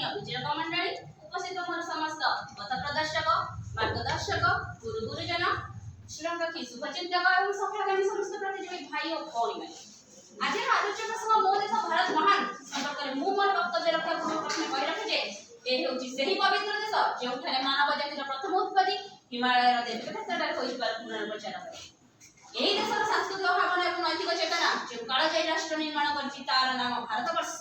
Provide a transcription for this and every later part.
माननीय विजयक मंडली उपस्थित मोर समस्त पथ प्रदर्शक मार्गदर्शक गुरु गुरुजन श्रीलंका शुभचिंतक और सफलगामी समस्त प्रतियोगी भाई और भौणी आज आलोच्य प्रसंग मो देश भारत महान संपर्क में मु मोर वक्तव्य रक्षा प्रश्न कहि रखे जे ए होची सही पवित्र देश जेउठाने मानव जातिर प्रथम उत्पत्ति हिमालय देवी क्षेत्र होई पर पुनर्वचन करे एही देशर सांस्कृतिक भावना और नैतिक चेतना जो कालजयी राष्ट्र निर्माण करछि तार नाम भारतवर्ष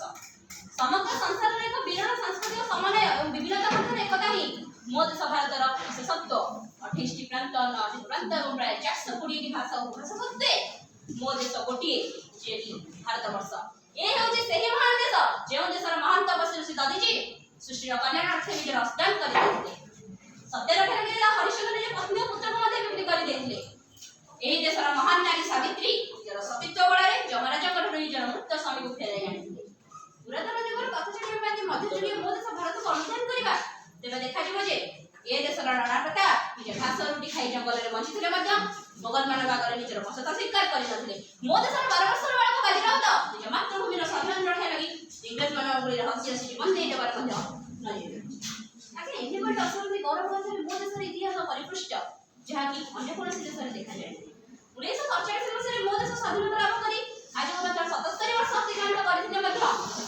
समग्र संसार रे एक विरल सांस्कृतिक समन्वय और विविधता मध्य एकता ही मो देश भारतर विशेषत्व 28 टी प्रांत 9 प्रांत और प्राय 420 टी भाषा और भाषा सत्ते मो देश गोटिए जेकी भारतवर्ष ए होछि सही महान देश जे देशर महानता बसी दादीजी सृष्टि कल्याण अर्थ निज रसदान कर देते सत्य रखने के लिए हरिश्चंद्र निज पत्नी और पुत्र को मध्य विक्री कर देते एही देशर महान नारी सावित्री निजर सतीत्व बଳରେ ଯମରାଜ କଠୋର ନିଜର ମୃତ ସ୍ୱାମୀକୁ ଫେରାଇ ଆଣିଥିଲେ ପୁରାତନ ଯୁଗର କଥା ଜାଣିବା ପାଇଁ ମଧ୍ୟଯୁଗୀୟ ମୋ ଦେଶ ଭାରତକୁ ଅନୁଧ୍ୟାନ କରିବା ତେବେ ଦେଖାଯିବ ଯେ ଏ ଦେଶର ନାନାପ୍ରତା ନିଜ ଘାସ ରୁଟି ଖାଇ ଜଙ୍ଗଲରେ ବଞ୍ଚିଥିଲେ ମଧ୍ୟ ମୋଗଲମାନ ଭାଗରେ ନିଜର ବସତା ସ୍ୱୀକାର କରିନଥିଲେ ମୋ ଦେଶର 12 ବର୍ଷର ବାଳକ ବାଜିରାଉତ ନିଜ ମାତୃଭୂମିର ସ୍ୱାଧୀନ ରକ୍ଷା ଲାଗି ଇଂରେଜମାନ ଉପରେ ହସି ହସି ଜୀବନ ଦେଇଦେବାର ମଧ୍ୟ ନଜିର ଆଜ୍ଞା ଏମିତି ଗୋଟେ ଅସମ୍ଭବ ଗୌରବ କଥାରେ ମୋ ଦେଶର ଇତିହାସ ପରିପୃଷ୍ଟ ଯାହାକି ଅନ୍ୟ କୌଣସି ଦେଶରେ ଦେଖାଯାଏ 1947 ମସିହାରେ ମୋ ଦେଶ ସ୍ୱାଧୀନତା ଲାଭ କରି ଆଜିକୁ ମାତ୍ର 77 ବର୍ଷ ଅତିକ୍ରାନ୍ତ କରିଥିଲେ ମଧ୍ୟ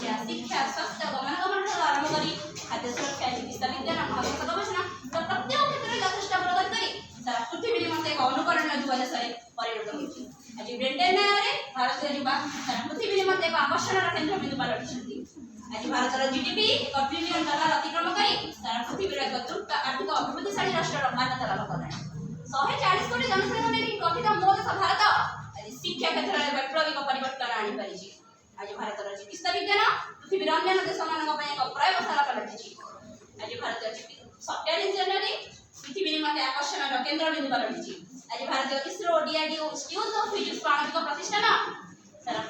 ଏହା ଶିକ୍ଷା ସ୍ୱାସ୍ଥ୍ୟ ଗମନାଗମନଠାରୁ ଆରମ୍ଭ କରି ଖାଦ୍ୟ ସୁରକ୍ଷା ଚିକିତ୍ସା ବିଜ୍ଞାନ ମହାକାଶ ଗବେଷଣା ପ୍ରତ୍ୟେକ କ୍ଷେତ୍ରରେ ଯଥେଷ୍ଟ ପ୍ରଗତି କରି ସାରା ପୃଥିବୀ ନିମନ୍ତେ ଏକ ଅନୁକରଣୀୟ ଯୁବ ଦେଶରେ ପରିଣତ ହୋଇଛି ଆଜି ବ୍ରିଟେନ ନ୍ୟାୟରେ ଭାରତୀୟ ଯୁବା ସାରା ପୃଥିବୀ ନିମନ୍ତେ ଏକ ଆକର୍ଷଣର କେନ୍ଦ୍ରବିନ୍ଦୁ ପାଲଟିଛନ୍ତି ଆଜି ଭାରତର ଜିଡିପି $1 ଟ୍ରିଲିୟନ ଅତିକ୍ରମ କରି ସାରା ପୃଥିବୀର ଏକ ଦ୍ରୁତ ଆର୍ଥିକ ଅଭିବୃଦ୍ଧିଶାଳୀ ରାଷ୍ଟ୍ରର ମାନ୍ୟତା ଲାଭ କଲାଣି 140 କୋଟି जनसंख्या ନେଇ ଗଠିତ ମୋ ଦେଶ ଭାରତ ଆଜି ଶିକ୍ଷା କ୍ଷେତ୍ରରେ ବୈପ୍ଳବିକ ପରିବର୍ତ୍ତନ ଆଣି ପାରିଛି ଆଜି ଭାରତର ଚିକିତ୍ସା ବିଜ୍ଞାନ ପୃଥିବୀର ଅନ୍ୟାନ୍ୟ ଦେଶମାନଙ୍କ ପାଇଁ ଏକ ପ୍ରୟୋଗଶାଳା ପାଲଟିଛି ଆଜି ଭାରତୀୟ ସଫ୍ଟୱେୟାର ଇଞ୍ଜିନିୟରିଂ ପୃଥିବୀ ନିମନ୍ତେ ଆକର୍ଷଣର କେନ୍ଦ୍ରବିନ୍ଦୁ ପାଲଟିଛି ଆଜି ଭାରତୀୟ ISRO DRDO institute of physics ଆଣବିକ ପ୍ରତିଷ୍ଠାନ ସାରା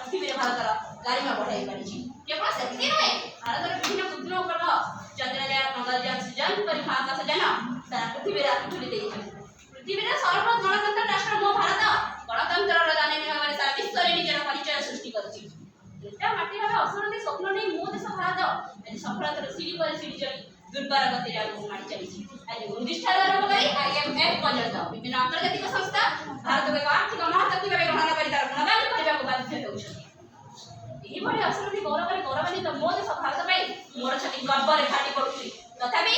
ପୃଥିବୀରେ ଭାରତର ଗାରିମା ବଢ଼ାଇ ପାରିଛି କେବଳ ସେତିକି ନୁହେଁ ଭାରତର ବିଭିନ୍ନ କ୍ଷୁଦ୍ର ଉପଗ୍ରହ ଚନ୍ଦ୍ରଯାନ ମଙ୍ଗଳଯାନ ସୃଜନ ପରି ମହାକାଶଯାନ ସାରା ପୃଥିବୀରେ ଆକୁଳି ଦେଇଛନ୍ତି ପୃଥିବୀର ସର୍ବବୃହତ ଗଣତନ୍ତ୍ର ରାଷ୍ଟ୍ର ମୋ ଭାରତ ଗଣତନ୍ତ୍ରର ଦାନୀ ଭାବରେ ସାରା ବିଶ୍ୱରେ ନିଜର ପରିଚୟ ସୃଷ୍ଟି କରିଛି ଦୁର୍ଗା ମାଟି ଭାବେ ଅସରନ୍ତି ସ୍ୱପ୍ନ ନେଇ ମୋ ଦେଶ ଭାରତ ଆଜି ସଫଳତାର ସିଡ଼ି ପରେ ସିଡ଼ି ଚଢ଼ି ଦୁର୍ବାର ଗତିରେ ଆଗକୁ ମାଡ଼ି ଚାଲିଛି ଆଜି ମୁଣ୍ଡିଠାରୁ ଆରମ୍ଭ କରି IMF ପର୍ଯ୍ୟନ୍ତ ବିଭିନ୍ନ ଆନ୍ତର୍ଜାତିକ ସଂସ୍ଥା ଭାରତକୁ ଏକ ଆର୍ଥିକ ମହାଶକ୍ତି ଭାବେ ଗ୍ରହଣ କରି ତାର ଗୁଣଗାନ କରିବାକୁ ବାଧ୍ୟ ହେଉଛନ୍ତି ଏହିଭଳି ଅସରନ୍ତି ଗୌରବରେ ଗୌରବାନ୍ୱିତ ମୋ ଦେଶ ଭାରତ ପାଇଁ ମୋର ଛାତି ଗର୍ବରେ ଫାଟି ପଡୁଛି ତଥାପି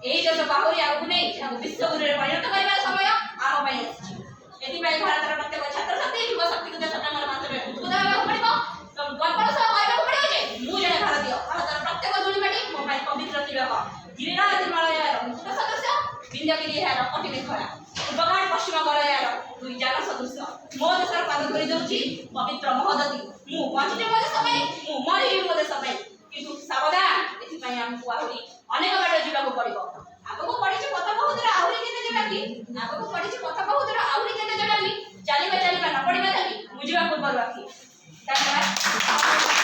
ଏହି ଦେଶକୁ ଆହୁରି ଆଗକୁ ନେଇ ଏହାକୁ ବିଶ୍ୱଗୁରୁରେ ପରିଣତ କରିବାର ସମୟ ଆମ ପାଇଁ ଆସିଛି ଏଥିପାଇଁ ଭାରତର ପ୍ରତ୍ୟେକ ଛାତ୍ରଛାତ୍ରୀ ଯୁବ ଶକ୍ତିକୁ ଦେଶ ପ୍ରେମର ମାତ୍ରାରେ ଉଦ୍ବୁଦ୍ଧ ହେବାକୁ ପଡ଼ିବ ଏବଂ ଗର୍ବର ସହ କହିବାକୁ ପଡ଼ିବ ଯେ ମୁଁ ଜଣେ ଭାରତୀୟ ଭାରତର ପ୍ରତ୍ୟେକ ଧୂଳିମାଟି ମୋ ପାଇଁ ପବିତ୍ର ତିଳକ ଗିରିରାଜ ହିମାଳୟର ମୁକୁଟ ସଦୃଶ ବିନ୍ଧ୍ୟଗିରି ଏହାର କଟିବେ ଖରା ପୂର୍ବଘାଟ ପଶ୍ଚିମ ଗରୟାର ଦୁଇ ଯାନ ସଦୃଶ ମୋ ଦେଶର ପାଦ ଧରି ଦେଉଛି ପବିତ୍ର ମହୋଦଧି ମୁଁ ବଞ୍ଚିଛି ମୋ ଦେଶ ପାଇଁ ମୁଁ ମରିବି ମୋ ଦେଶ ପାଇଁ କିନ୍ତୁ ସାବଧାନ ଏଥିପାଇଁ ଆମକୁ ଆହୁରି ଅନେକ ବାଟ ଯିବାକୁ ପଡ଼ିବ ଆଗକୁ ପଡ଼ିଛି ପଥ ବହୁଦୂର ଆହୁରି କେତେ ଯିବାକି ଆଗକୁ ପଡ଼ିଛି ପଥ ବହୁଦୂର ଆହୁରି କେତେ ଯିବାକି ଚାଲିବା ନ ପଡ଼ିବା ଧରି ମୁଁ ଯିବା ପୂର୍ବରୁ ଆଖି ଧନ୍ୟବାଦ।